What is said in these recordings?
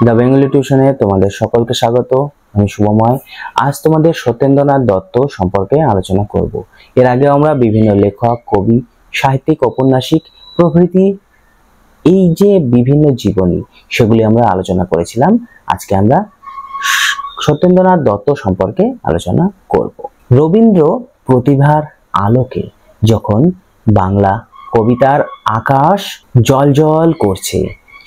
The Bengali টিউশনে তোমাদের সকলকে স্বাগত। আমি শুভময়। আজ তোমাদের সত্যেন্দ্রনাথ দত্ত সম্পর্কে আলোচনা করব। এর আগে আমরা বিভিন্ন লেখক, কবি, সাহিত্যিক, ঔপন্যাসিক প্রভৃতি এই যে বিভিন্ন জীবনী সেগুলি আমরা আলোচনা করেছিলাম। আজকে আমরা সত্যেন্দ্রনাথ দত্ত সম্পর্কে আলোচনা করব। রবীন্দ্র প্রতিভার আলোকে যখন বাংলা কবিতার আকাশ জ্বলজ্বল করছে,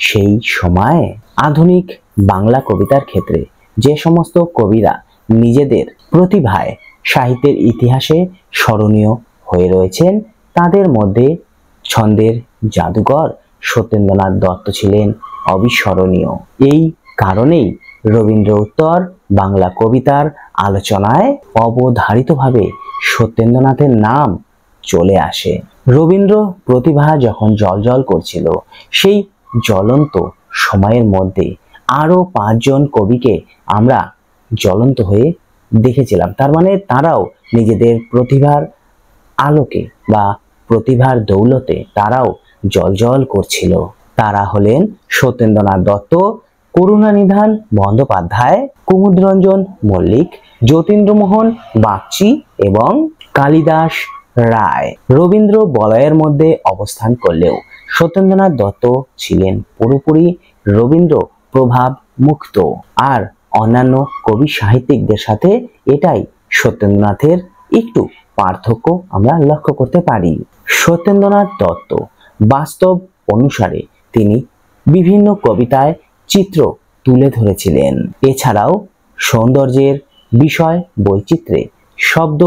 সেই সময়ে আধুনিক বাংলা কবিতার ক্ষেত্রে যে সমস্ত কবিরা নিজেদের প্রতিভায় সাহিত্যের ইতিহাসে স্মরণীয় হয়ে রয়েছেন, তাদের মধ্যে ছন্দের জাদুকর সত্যেন্দ্রনাথ দত্ত ছিলেন অবিস্মরণীয়। এই কারণেই রবীন্দ্র উত্তর বাংলা কবিতার আলোচনায় অবধারিতভাবে সত্যেন্দ্রনাথের নাম চলে আসে। রবীন্দ্র প্রতিভা যখন জ্বলজ্বল করছিল, সেই জ্বলন্ত সময়ের মধ্যে আরো 5 জন কবিকে আমরা জ্বলন্ত হয়ে দেখেছিলাম। তার মানে তারাও নিজেদের প্রতিভার আলোকে বা প্রতিভার দৌলতে তারাও জ্বলজ্বল করছিল। তারা হলেন সত্যেন্দ্রনাথ দত্ত, করুণানিধান বন্দ্যোপাধ্যায়, কুমুদরঞ্জন মল্লিক, যতীন্দ্রমোহন বাগচি এবং কালিদাস রায়। রবীন্দ্র বলয়ের মধ্যে অবস্থান করলেও সত্যেন্দ্রনাথ দত্ত ছিলেন পুরোপুরি রবীন্দ্র প্রভাব মুক্ত। আর অন্যান্য কবি সাহিত্যিকদের সাথে এটাই সত্যেন্দ্রনাথের একটু পার্থক্য আমরা লক্ষ্য করতে পারি। সত্যেন্দ্রনাথ দত্ত বাস্তব অনুসারে তিনি বিভিন্ন কবিতায় চিত্র তুলে ধরেছিলেন। এছাড়াও সৌন্দর্যের বিষয় বৈচিত্র্যে, শব্দ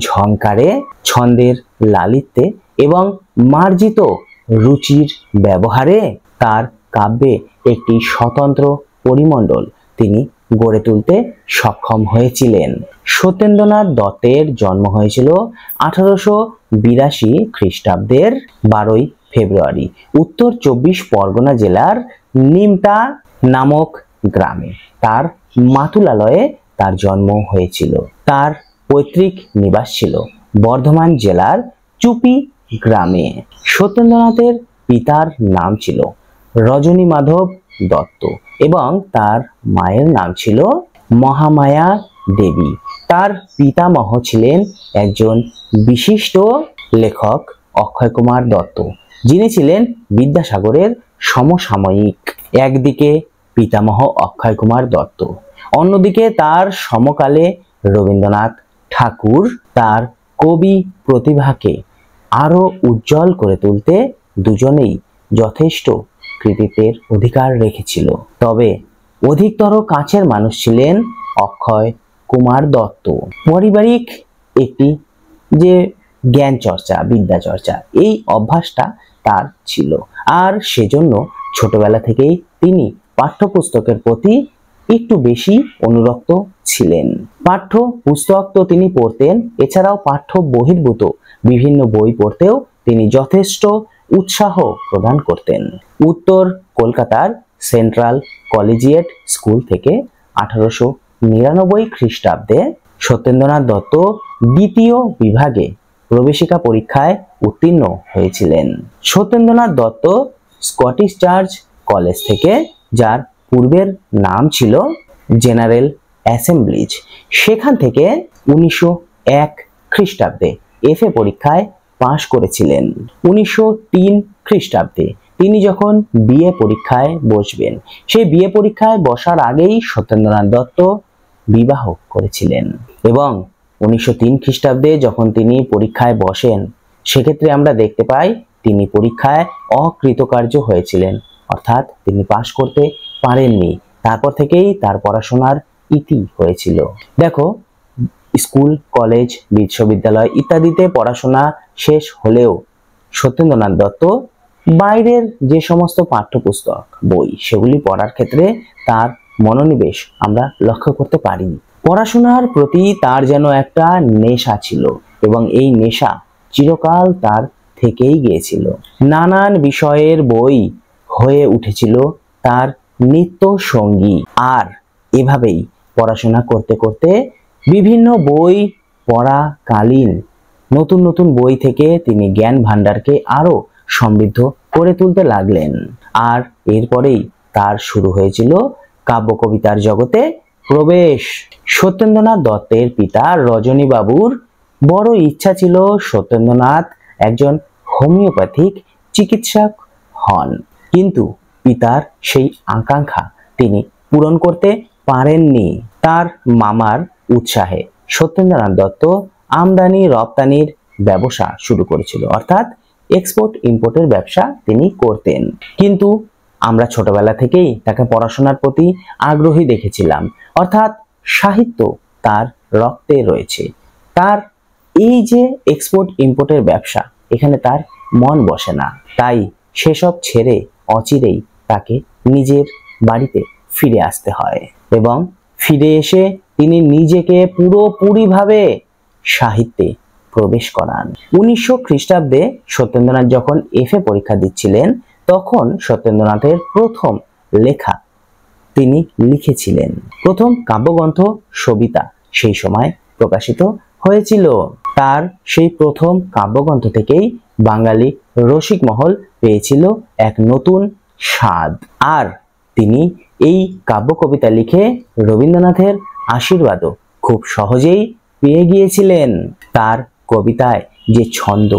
ঝংকারে, ছন্দের লালিত্যে এবং মার্জিত রুচির ব্যবহারে তার কাব্যে একটি স্বতন্ত্র পরিমণ্ডল তিনি গড়ে তুলতে সক্ষম হয়েছিলেন। সত্যেন্দ্রনাথ দত্তের জন্ম হয়েছিল 1882 খ্রিস্টাব্দের 12 ফেব্রুয়ারি উত্তর 24 পরগনা জেলার নিমতা নামক গ্রামে। তার মাতুলালয়ে তার জন্ম হয়েছিল। তার পৈতৃক নিবাস ছিল বর্ধমান জেলার চুপি গ্রামে। সত্যেন্দ্রনাথের পিতার নাম ছিল রজনী মাধব দত্ত এবং তার মায়ের নাম ছিল মহামায়া দেবী। তার পিতামহ ছিলেন একজন বিশিষ্ট লেখক অক্ষয় কুমার দত্ত, যিনি ছিলেন বিদ্যাসাগরের সমসাময়িক। একদিকে পিতামহ অক্ষয় কুমার দত্ত, অন্যদিকে তার সমকালে রবীন্দ্রনাথ ঠাকুর তার কবি প্রতিভাকে আরো উজ্জ্বল করে তুলতে দুজনেই যথেষ্ট কৃতিত্বের অধিকার রেখেছিল। তবে অধিকতর কাছের মানুষ ছিলেন অক্ষয় কুমার দত্ত। পারিবারিক একটি যে জ্ঞান চর্চা, বিদ্যা চর্চা, এই অভ্যাসটা তার ছিল। আর সেজন্য ছোটবেলা থেকেই তিনি পাঠ্যপুস্তকের প্রতি একটু বেশি অনুরক্ত ছিলেন। পাঠ্য পুস্তক তো তিনি পড়তেন, এছাড়াও পাঠ্য বহির্ভূত বিভিন্ন বই পড়তেও তিনি যথেষ্ট উৎসাহ প্রদান করতেন। উত্তর কলকাতার সেন্ট্রাল কলেজিয়েট স্কুল থেকে 1899 খ্রিস্টাব্দে সত্যেন্দ্রনাথ দত্ত দ্বিতীয় বিভাগে প্রবেশিকা পরীক্ষায় উত্তীর্ণ হয়েছিলেন। Satyendranath Dutta Scottish church college থেকে, যার পূর্বের নাম ছিল জেনারেল অ্যাসেম্বলিজ, সেখান থেকে 1901 খ্রিস্টাব্দে এফএ পরীক্ষায় পাশ করেছিলেন। 1903 খ্রিস্টাব্দে তিনি যখন বিএ পরীক্ষায় বসবেন, সেই বিএ পরীক্ষায় বসার আগেই সত্যেন্দ্রনাথ দত্ত বিবাহ করেছিলেন। এবং 1903 খ্রিস্টাব্দে যখন তিনি পরীক্ষায় বসেন, সেক্ষেত্রে আমরা দেখতে পাই তিনি পরীক্ষায় অকৃতকার্য হয়েছিলেন, অর্থাৎ তিনি পাশ করতে পারেননি। তারপর থেকেই তার পড়াশোনার ইতি হয়েছিল। দেখো, স্কুল, কলেজ, বিশ্ববিদ্যালয় ইত্যাদিতে পড়াশোনা শেষ হলেও সত্যেন্দ্রনাথ দত্ত বাইরের যে সমস্ত পাঠ্যপুস্তক, বই, সেগুলি পড়ার ক্ষেত্রে তার মনোনিবেশ আমরা লক্ষ্য করতে পারি। পড়াশোনার প্রতি তার যেন একটা নেশা ছিল এবং এই নেশা চিরকাল তার থেকেই গিয়েছিল। নানান বিষয়ের বই হয়ে উঠেছিল তার নিত্য সঙ্গী। আর এভাবেই পড়াশোনা করতে করতে বিভিন্ন বই পড়াকালীন নতুন নতুন বই থেকে তিনি জ্ঞান ভান্ডারকে আরো সমৃদ্ধ করে তুলতে লাগলেন। আর এরপরেই তার শুরু হয়েছিল কাব্য কবিতার জগতে প্রবেশ। সত্যেন্দ্রনাথ দত্তের পিতা রজনীবাবুর বড় ইচ্ছা ছিল সত্যেন্দ্রনাথ একজন হোমিওপ্যাথিক চিকিৎসক হন, কিন্তু পিতার সেই আকাঙ্ক্ষা তিনি পূরণ করতে পারেননি। তার মামার উৎসাহে সত্যেন্দ্রনাথ দত্ত আমদানি রপ্তানির ব্যবসা শুরু করেছিল, অর্থাৎ এক্সপোর্ট ইম্পোর্টের ব্যবসা তিনি করতেন। কিন্তু আমরা ছোটবেলা থেকেই তাকে পড়াশোনার প্রতি আগ্রহী দেখেছিলাম, অর্থাৎ সাহিত্য তার রক্তে রয়েছে। তার এই যে এক্সপোর্ট ইম্পোর্টের ব্যবসা, এখানে তার মন বসে না, তাই সেসব ছেড়ে অচিরেই তাকে নিজের বাড়িতে ফিরে আসতে হয় এবং ফিরে এসে তিনি নিজেকে পুরোপুরিভাবে সাহিত্যে প্রবেশ করান। 1900 খ্রিস্টাব্দে সত্যেন্দ্রনাথ যখন FA পরীক্ষা দিচ্ছিলেন, তখন সত্যেন্দ্রনাথের প্রথম লেখা তিনি লিখেছিলেন। প্রথম কাব্যগ্রন্থ সবিতা সেই সময় প্রকাশিত হয়েছিল। তার সেই প্রথম কাব্যগ্রন্থ থেকেই বাঙালি রসিক মহল পেয়েছিল এক নতুন স্বাদ। আর তিনি এই কাব্য কবিতা লিখে রবীন্দ্রনাথের আশীর্বাদও খুব সহজেই পেয়ে গিয়েছিলেন। তার কবিতায় যে ছন্দ,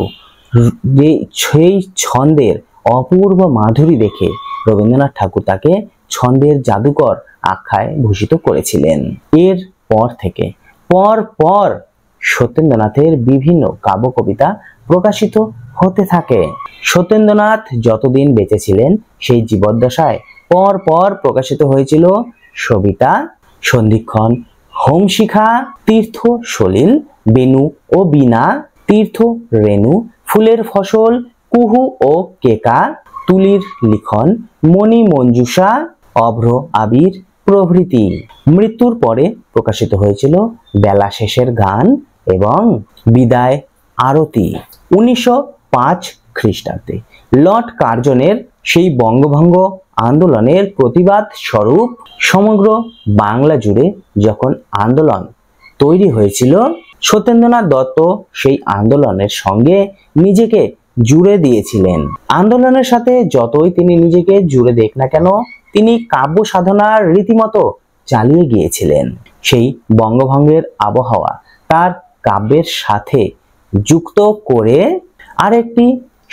সেই ছন্দের অপূর্ব মাধুরী দেখে রবীন্দ্রনাথ ঠাকুর তাকে ছন্দের জাদুকর আখ্যায় ভূষিত করেছিলেন। এর পর থেকে পর সত্যেন্দ্রনাথের বিভিন্ন কাব্য কবিতা প্রকাশিত হতে থাকে। সত্যেন্দ্রনাথ যতদিন বেঁচে ছিলেন সেই জীবদ্দশায় পর প্রকাশিত হয়েছিল সবিতা, সন্ধিক্ষণ, হোমশিখা, তীর্থ সলিল, বেনু ও বীণা, তীর্থ রেণু, ফুলের ফসল, কুহু ও কেকা, তুলির লিখন, মণি মঞ্জুষা, অভ্র আবির প্রভৃতি। মৃত্যুর পরে প্রকাশিত হয়েছিল বেলা শেষের গান এবং বিদায় আরতি। 1905 খ্রিস্টাব্দে লর্ড কার্জনের সেই বঙ্গভঙ্গ আন্দোলনের প্রতিবাদ স্বরূপ সমগ্র বাংলা জুড়ে যখন আন্দোলন তৈরি হয়েছিল, সত্যেন্দ্রনাথ দত্ত সেই আন্দোলনের সঙ্গে নিজেকে জুড়ে দিয়েছিলেন। আন্দোলনের সাথে যতই তিনি নিজেকে জুড়ে দেখ না কেন, তিনি কাব্য সাধনার রীতিমতো চালিয়ে গিয়েছিলেন। সেই বঙ্গভঙ্গের আবহাওয়া তার কাব্যের সাথে যুক্ত করে আরেকটি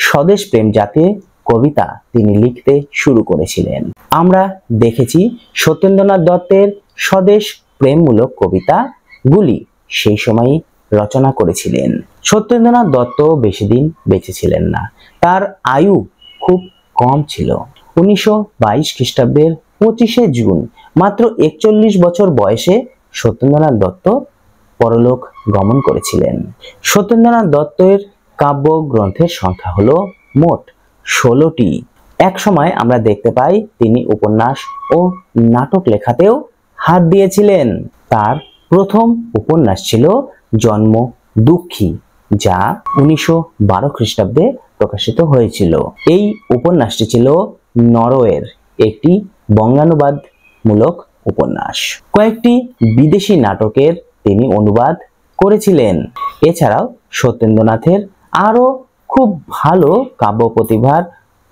স্বদেশ প্রেম জাতীয় কবিতা তিনি লিখতে শুরু করেছিলেন। আমরা দেখেছি সত্যেন্দ্রনাথ দত্তের স্বদেশ প্রেমমূলক কবিতাগুলি সেই সময়ই রচনা করেছিলেন। সত্যেন্দ্রনাথ দত্ত বেশি দিন বেঁচে ছিলেন না, তার আয়ু খুব কম ছিল। 1922 খ্রিস্টাব্দের 25শে জুন মাত্র 41 বছর বয়সে সত্যেন্দ্রনাথ দত্ত পরলোক গমন করেছিলেন। সত্যেন্দ্রনাথ দত্তের কাব্য গ্রন্থের সংখ্যা হলো মোট 16টি। এক সময় আমরা দেখতে পাই তিনি উপন্যাস ও নাটক লেখাতেও হাত দিয়েছিলেন। তার প্রথম উপন্যাস ছিল জন্ম দুঃখী, যা 1912 খ্রিস্টাব্দে প্রকাশিত হয়েছিল। এই উপন্যাসটি ছিল নরওয়ের একটি বঙ্গানুবাদমূলক উপন্যাস। কয়েকটি বিদেশি নাটকের তিনি অনুবাদ করেছিলেন। এছাড়াও সত্যেন্দ্রনাথের আরো খুব ভালো কাব্য প্রতিভার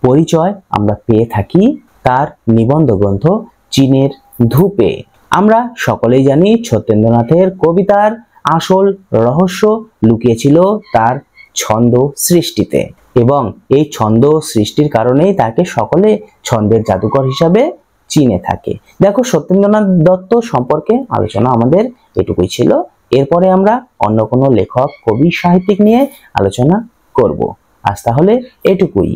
পরিচয় আমরা পেয়ে থাকি তার নিবন্ধ গ্রন্থ চীনের ধূপে। আমরা সকলেই জানি সত্যেন্দ্রনাথের কবিতার আসল রহস্য লুকিয়েছিল তার ছন্দ সৃষ্টিতে, এবং এই ছন্দ সৃষ্টির কারণেই তাকে সকলে ছন্দের জাদুকর হিসাবে চিনে থাকে। দেখো, সত্যেন্দ্রনাথ দত্ত সম্পর্কে আলোচনা আমাদের এটুকুই ছিল। এরপরে আমরা অন্য কোনো লেখক, কবি, সাহিত্যিক নিয়ে আলোচনা করব। আজ তাহলে এটুকুই।